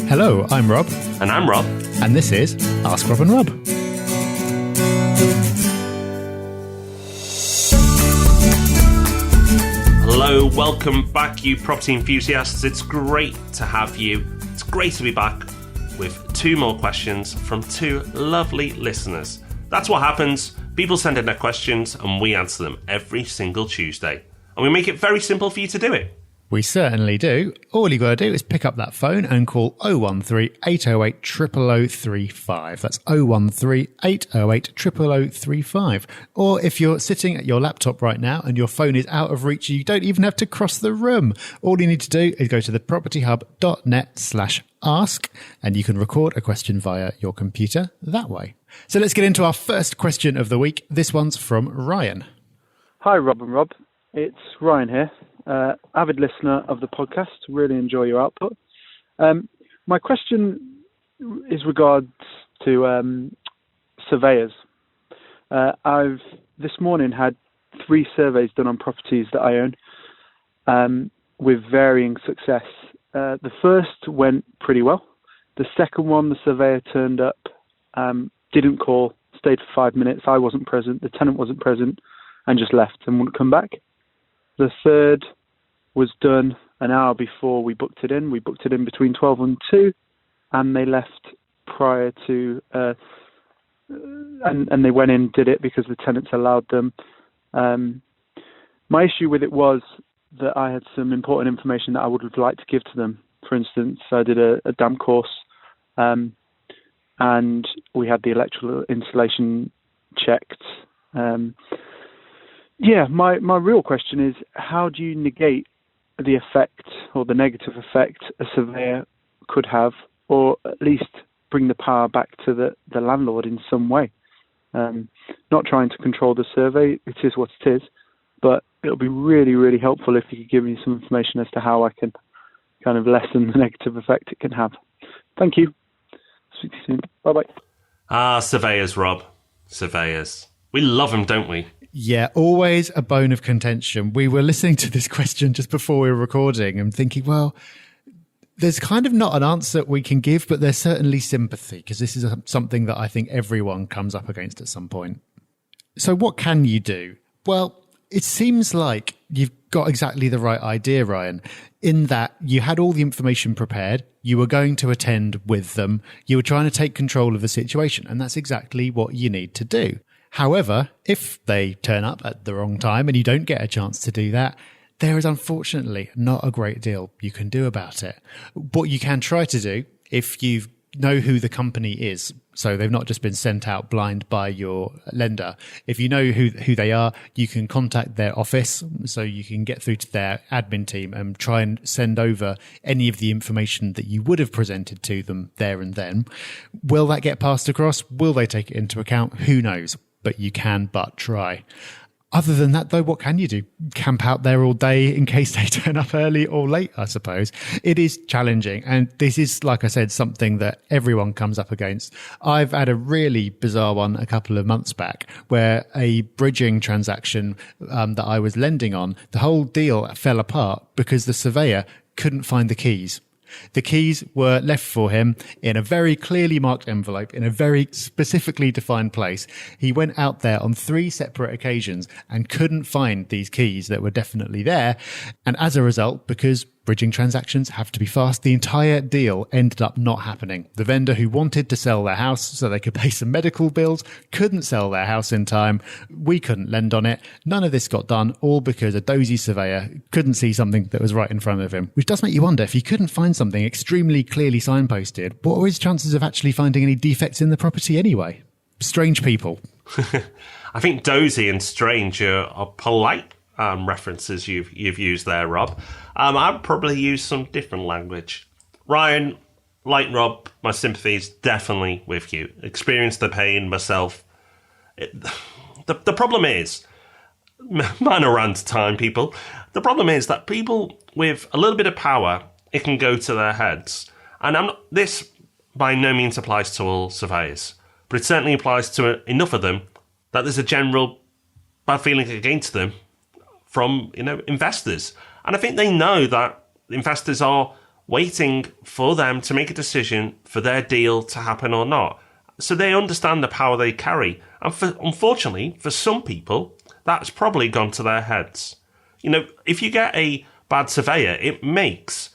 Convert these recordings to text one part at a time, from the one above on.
Hello, I'm Rob. And I'm Rob. And this is Ask Rob and Rob. Hello, welcome back, you property enthusiasts. It's great to have you. It's great to be back with two more questions from two lovely listeners. That's what happens. People send in their questions and we answer them every single Tuesday. And we make it very simple for you to do it. We certainly do. All you got to do is pick up that phone and call 013 808 00035. That's 013 808 00035. Or if you're sitting at your laptop right now and your phone is out of reach, you don't even have to cross the room. All you need to do is go to thepropertyhub.net/ask and you can record a question via your computer that way. So let's get into our first question of the week. This one's from Ryan. Hi, Rob and Rob. It's Ryan here. Avid listener of the podcast, really enjoy your output. My question is regards to surveyors. I've this morning had 3 surveys done on properties that I own with varying success. The first went pretty well. The second one, the surveyor turned up, didn't call, stayed for 5 minutes. I wasn't present, the tenant wasn't present, and just left and wouldn't come back. The third was done an hour before we booked it in. We booked it in between 12 and 2, and they left prior to, and they went in, did it because the tenants allowed them. My issue with it was that I had some important information that I would have liked to give to them. For instance, I did a damp course, and we had the electrical installation checked. My real question is, how do you negate the effect or the negative effect a surveyor could have, or at least bring the power back to the landlord in some way? Not trying to control the survey, it is what it is, but it'll be really, really helpful if you could give me some information as to how I can kind of lessen the negative effect it can have. Thank you. Speak to you soon. Bye-bye. Surveyors, Rob. Surveyors. We love them, don't we? Yeah, always a bone of contention. We were listening to this question just before we were recording and thinking, well, there's kind of not an answer we can give, but there's certainly sympathy because this is something that I think everyone comes up against at some point. So what can you do? Well, it seems like you've got exactly the right idea, Ryan, in that you had all the information prepared, you were going to attend with them, you were trying to take control of the situation, and that's exactly what you need to do. However, if they turn up at the wrong time and you don't get a chance to do that, there is unfortunately not a great deal you can do about it. What you can try to do, if you know who the company is, so they've not just been sent out blind by your lender, if you know who they are, you can contact their office, so you can get through to their admin team and try and send over any of the information that you would have presented to them there and then. Will that get passed across? Will they take it into account? Who knows? But you can but try. Other than that, though, what can you do? Camp out there all day in case they turn up early or late, I suppose. It is challenging. And this is, like I said, something that everyone comes up against. I've had a really bizarre one a couple of months back where a bridging transaction that I was lending on, the whole deal fell apart because the surveyor couldn't find the keys. The keys were left for him in a very clearly marked envelope in a very specifically defined place. He went out there on 3 separate occasions and couldn't find these keys that were definitely there. And as a result, because bridging transactions have to be fast, the entire deal ended up not happening. The vendor who wanted to sell their house so they could pay some medical bills couldn't sell their house in time. We couldn't lend on it. None of this got done, all because a dozy surveyor couldn't see something that was right in front of him. Which does make you wonder, if he couldn't find something extremely clearly signposted, what were his chances of actually finding any defects in the property anyway? Strange people. I think dozy and strange are polite references you've used there, Rob. I'd probably use some different language. Ryan, like Rob, my sympathy is definitely with you. Experienced the pain myself. The problem is, mine around time, people. The problem is that people with a little bit of power, it can go to their heads. And this by no means applies to all surveyors, but it certainly applies to enough of them that there's a general bad feeling against them from investors. And I think they know that investors are waiting for them to make a decision for their deal to happen or not. So they understand the power they carry. And unfortunately, for some people, that's probably gone to their heads. You know, if you get a bad surveyor, it makes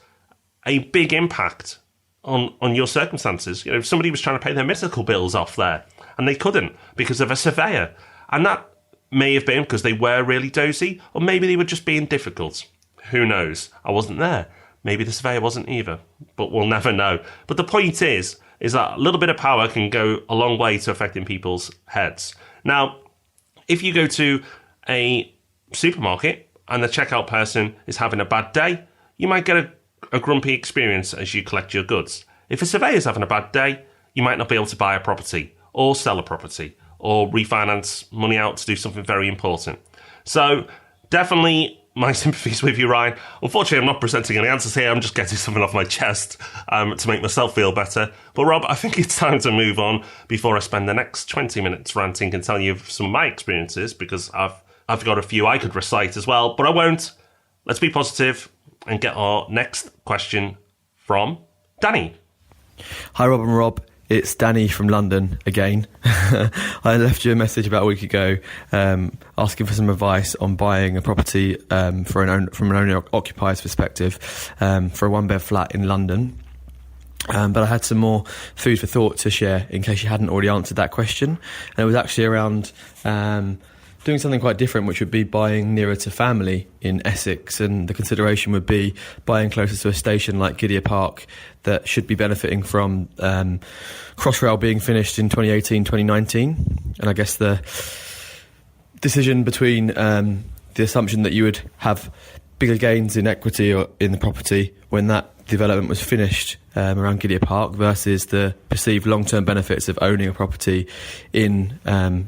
a big impact on your circumstances. You know, if somebody was trying to pay their medical bills off there and they couldn't because of a surveyor, and that may have been because they were really dozy, or maybe they were just being difficult. Who knows? I wasn't there. Maybe the surveyor wasn't either, but we'll never know. But the point is that a little bit of power can go a long way to affecting people's heads. Now, if you go to a supermarket and the checkout person is having a bad day, you might get a grumpy experience as you collect your goods. If a surveyor's having a bad day, you might not be able to buy a property or sell a property or refinance money out to do something very important. So definitely my sympathies with you, Ryan. Unfortunately, I'm not presenting any answers here. I'm just getting something off my chest to make myself feel better. But Rob, I think it's time to move on before I spend the next 20 minutes ranting and telling you some of my experiences, because I've got a few I could recite as well, but I won't. Let's be positive and get our next question from Danny. Hi, Rob and Rob. It's Danny from London again. I left you a message about a week ago asking for some advice on buying a property from an owner-occupier's perspective for a one-bed flat in London. But I had some more food for thought to share in case you hadn't already answered that question. And it was actually around doing something quite different, which would be buying nearer to family in Essex. And the consideration would be buying closer to a station like Gidea Park that should be benefiting from Crossrail being finished in 2018-2019. And I guess the decision between the assumption that you would have bigger gains in equity or in the property when that development was finished around Gidea Park versus the perceived long-term benefits of owning a property in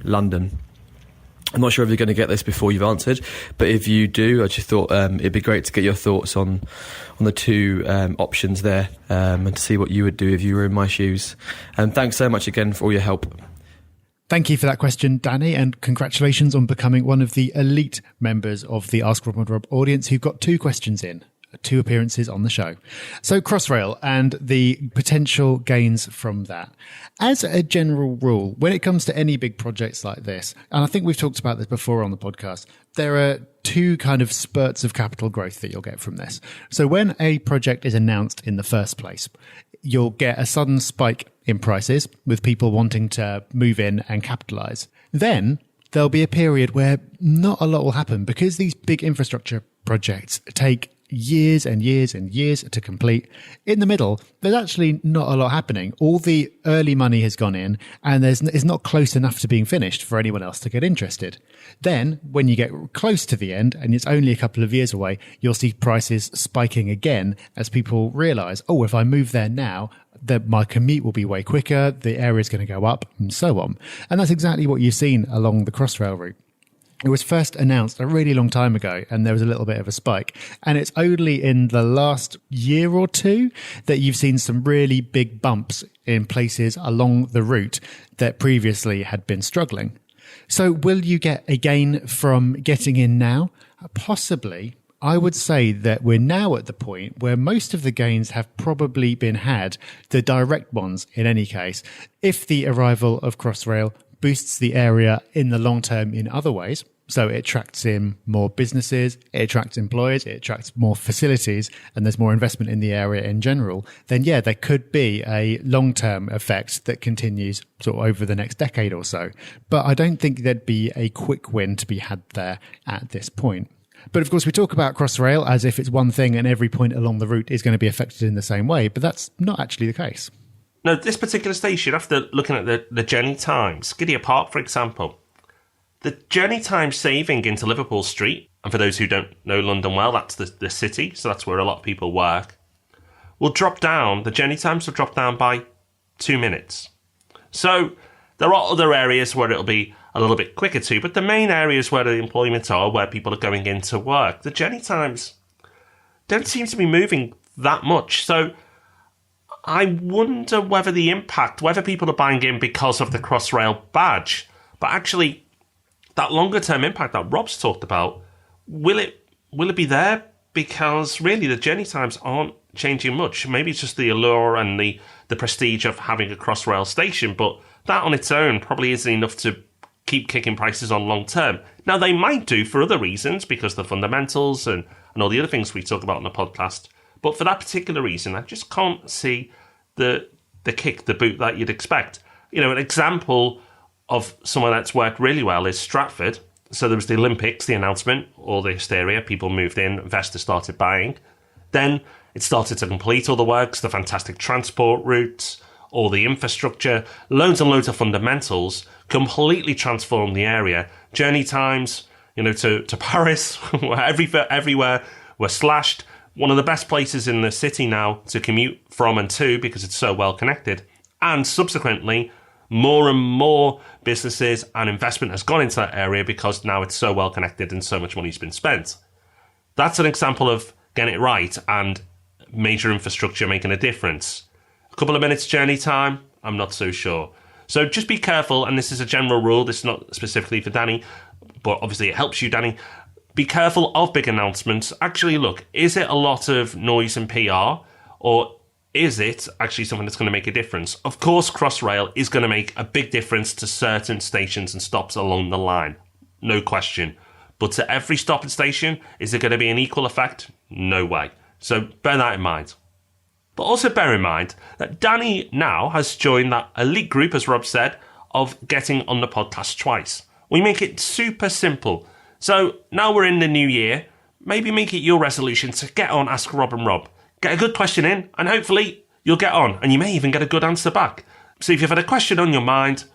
London. I'm not sure if you're going to get this before you've answered, but if you do, I just thought it'd be great to get your thoughts on the two options there and to see what you would do if you were in my shoes. And thanks so much again for all your help. Thank you for that question, Danny, and congratulations on becoming one of the elite members of the Ask Rob and Rob audience who've got 2 questions in. 2 appearances on the show. So Crossrail and the potential gains from that. As a general rule, when it comes to any big projects like this, and I think we've talked about this before on the podcast, there are 2 kind of spurts of capital growth that you'll get from this. So when a project is announced in the first place, you'll get a sudden spike in prices with people wanting to move in and capitalize. Then there'll be a period where not a lot will happen because these big infrastructure projects take years and years and years to complete. In the middle, there's actually not a lot happening. All the early money has gone in and it's not close enough to being finished for anyone else to get interested. Then when you get close to the end and it's only a couple of years away, you'll see prices spiking again as people realize, oh, if I move there now, that my commute will be way quicker, the area is going to go up and so on. And that's exactly what you've seen along the Crossrail route. It was first announced a really long time ago and there was a little bit of a spike. And it's only in the last year or 2 that you've seen some really big bumps in places along the route that previously had been struggling. So will you get a gain from getting in now? Possibly. I would say that we're now at the point where most of the gains have probably been had, the direct ones in any case, if the arrival of Crossrail boosts the area in the long term in other ways. So it attracts in more businesses, it attracts employers, it attracts more facilities, and there's more investment in the area in general. Then yeah, there could be a long-term effect that continues sort of over the next decade or so. But I don't think there'd be a quick win to be had there at this point. But of course, we talk about Crossrail as if it's one thing and every point along the route is going to be affected in the same way, but that's not actually the case. No, this particular station, after looking at the journey times, Gidea Park, for example, the journey time saving into Liverpool Street, and for those who don't know London well, that's the city, so that's where a lot of people work, will drop down, the journey times will drop down by 2 minutes. So there are other areas where it'll be a little bit quicker too, but the main areas where the employment are, where people are going into work, the journey times don't seem to be moving that much. So I wonder whether the impact, whether people are buying in because of the Crossrail badge, but actually that longer term impact that Rob's talked about, will it be there because really the journey times aren't changing much. Maybe it's just the allure and the prestige of having a Crossrail station, but that on its own probably isn't enough to keep kicking prices on long term. Now, they might do for other reasons, because the fundamentals and all the other things we talk about on the podcast. But for that particular reason, I just can't see the kick, the boot that you'd expect. You know, an example of someone that's worked really well is Stratford. So there was the Olympics, the announcement, all the hysteria, people moved in, investors started buying. Then it started to complete all the works, the fantastic transport routes, all the infrastructure, loads and loads of fundamentals, completely transformed the area. Journey times, you know, to Paris, where everywhere were slashed. One of the best places in the city now to commute from and to, because it's so well connected. And subsequently, more and more businesses and investment has gone into that area because now it's so well connected and so much money's been spent. That's an example of getting it right and major infrastructure making a difference. A couple of minutes journey time, I'm not so sure. So just be careful, and this is a general rule, this is not specifically for Danny, but obviously it helps you, Danny. Be careful of big announcements. Actually, look, is it a lot of noise and PR, or is it actually something that's going to make a difference? Of course, Crossrail is going to make a big difference to certain stations and stops along the line. No question. But to every stop and station, is it going to be an equal effect? No way. So bear that in mind. But also bear in mind that Danny now has joined that elite group, as Rob said, of getting on the podcast twice. We make it super simple. So now we're in the new year, maybe make it your resolution to get on Ask Rob and Rob. Get a good question in, and hopefully you'll get on, and you may even get a good answer back. So if you've had a question on your mind,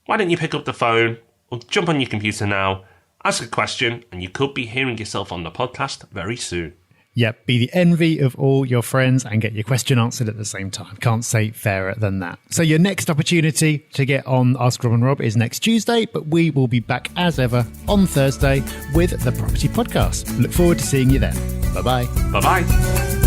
why don't you pick up the phone or jump on your computer now, ask a question, and you could be hearing yourself on the podcast very soon. Yep, be the envy of all your friends and get your question answered at the same time. Can't say fairer than that. So your next opportunity to get on Ask Rob and Rob is next Tuesday, but we will be back as ever on Thursday with the Property Podcast. Look forward to seeing you then. Bye-bye. Bye-bye.